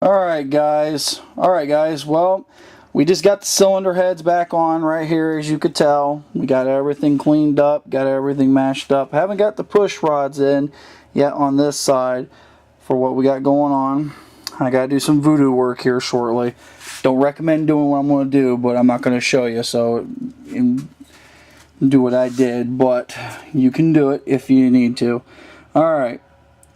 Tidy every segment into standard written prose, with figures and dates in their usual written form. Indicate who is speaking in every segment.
Speaker 1: Alright guys, well, we just got the cylinder heads back on right here, as you could tell. We got everything cleaned up, got everything mashed up. Haven't got the push rods in yet on this side for what we got going on. I gotta do some voodoo work here shortly. Don't recommend doing what I'm going to do, but I'm not going to show you, so do what I did, but you can do it if you need to. Alright.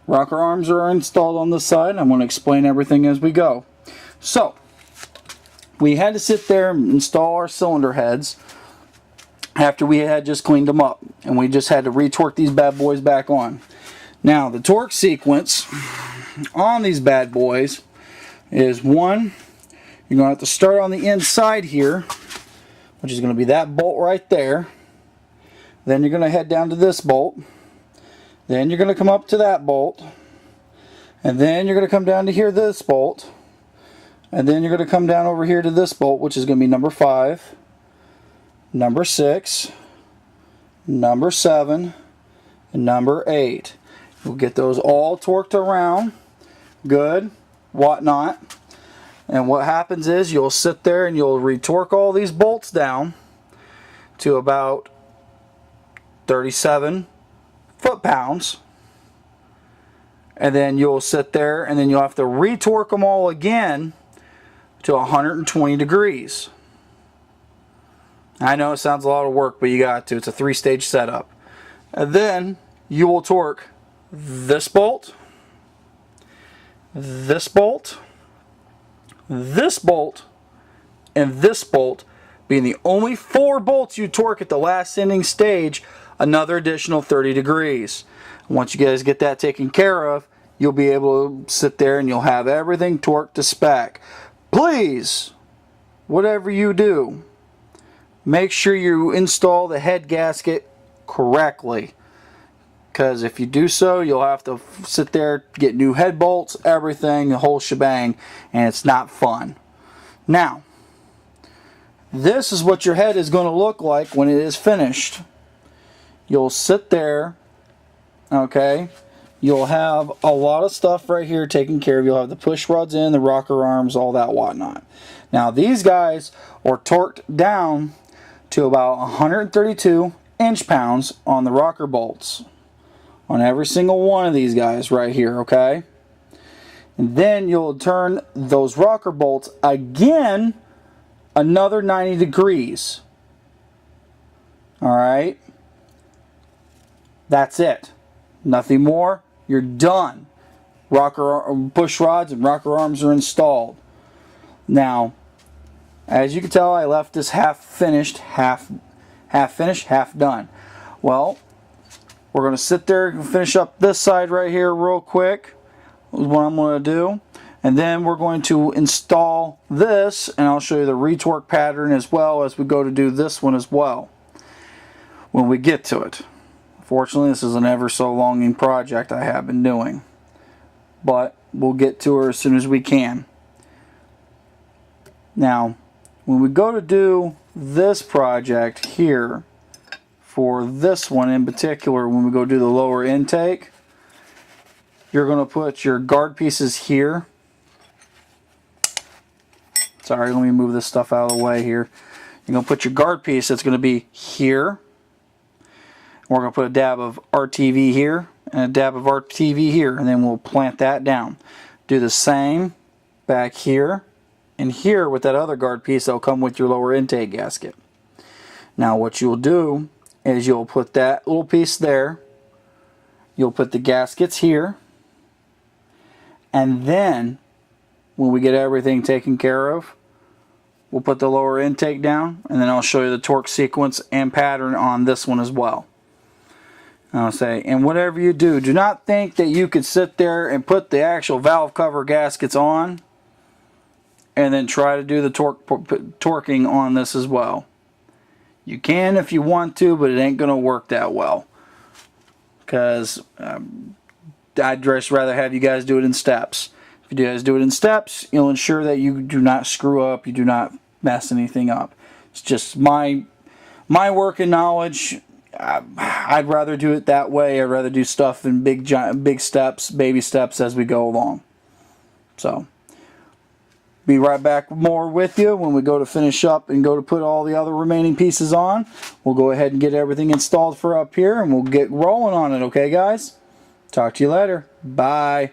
Speaker 1: Rocker arms are installed on this side. I'm going to explain everything as we go. So, we had to sit there and install our cylinder heads after we had just cleaned them up. And we just had to retorque these bad boys back on. Now, the torque sequence on these bad boys is one, you're going to have to start on the inside here, which is going to be that bolt right there. Then you're going to head down to this bolt. Then you're going to come up to that bolt, and then you're going to come down to here, this bolt, and then you're going to come down over here to this bolt, which is going to be number 5, number 6, number 7, and number 8. We'll get those all torqued around, good, whatnot, and what happens is you'll sit there and you'll retorque all these bolts down to about 37 foot-pounds, and then you'll sit there and then you'll have to retorque them all again to 120 degrees. I know it sounds a lot of work, but you got to. It's a 3-stage setup. And then you will torque this bolt, this bolt, this bolt, and this bolt, being the only 4 bolts you torque at the last ending stage, another additional 30 degrees. Once you guys get that taken care of, you'll be able to sit there and you'll have everything torqued to spec. Please, whatever you do, make sure you install the head gasket correctly, because if you do so, you'll have to sit there, get new head bolts, everything, the whole shebang, and it's not fun. Now, this is what your head is going to look like when it is finished. You'll sit there, okay, you'll have a lot of stuff right here taken care of. You'll have the push rods in, the rocker arms, all that whatnot. Now these guys are torqued down to about 132 inch-pounds on the rocker bolts. On every single one of these guys right here, okay? And then you'll turn those rocker bolts again another 90 degrees. Alright? That's it. Nothing more. You're done. Push rods and rocker arms are installed. Now, as you can tell, I left this half finished, half done. Well, we're going to sit there and finish up this side right here real quick. Is what I'm going to do. And then we're going to install this, and I'll show you the retorque pattern as well as we go to do this one as well when we get to it. Fortunately, this is an ever so longing project I have been doing, but we'll get to her as soon as we can. Now, when we go to do this project here, for this one in particular, when we go do the lower intake, you're going to put your guard pieces here. Sorry, let me move this stuff out of the way here. You're going to put your guard piece that's going to be here. We're going to put a dab of RTV here and a dab of RTV here, and then we'll plant that down. Do the same back here and here with that other guard piece that'll come with your lower intake gasket. Now what you'll do is you'll put that little piece there, you'll put the gaskets here, and then when we get everything taken care of, we'll put the lower intake down, and then I'll show you the torque sequence and pattern on this one as well. I'll say, and whatever you do, do not think that you could sit there and put the actual valve cover gaskets on and then try to do the torquing on this as well. You can if you want to, but it ain't going to work that well, because I'd just rather have you guys do it in steps. If you guys do it in steps, you'll ensure that you do not screw up, you do not mess anything up. It's just my working knowledge. I'd rather do it that way. I'd rather do stuff in big steps, baby steps as we go along. So, Be right back more with you when we go to finish up and go to put all the other remaining pieces on. We'll go ahead and get everything installed for up here, and we'll get rolling on it, okay guys? Talk to you later. Bye.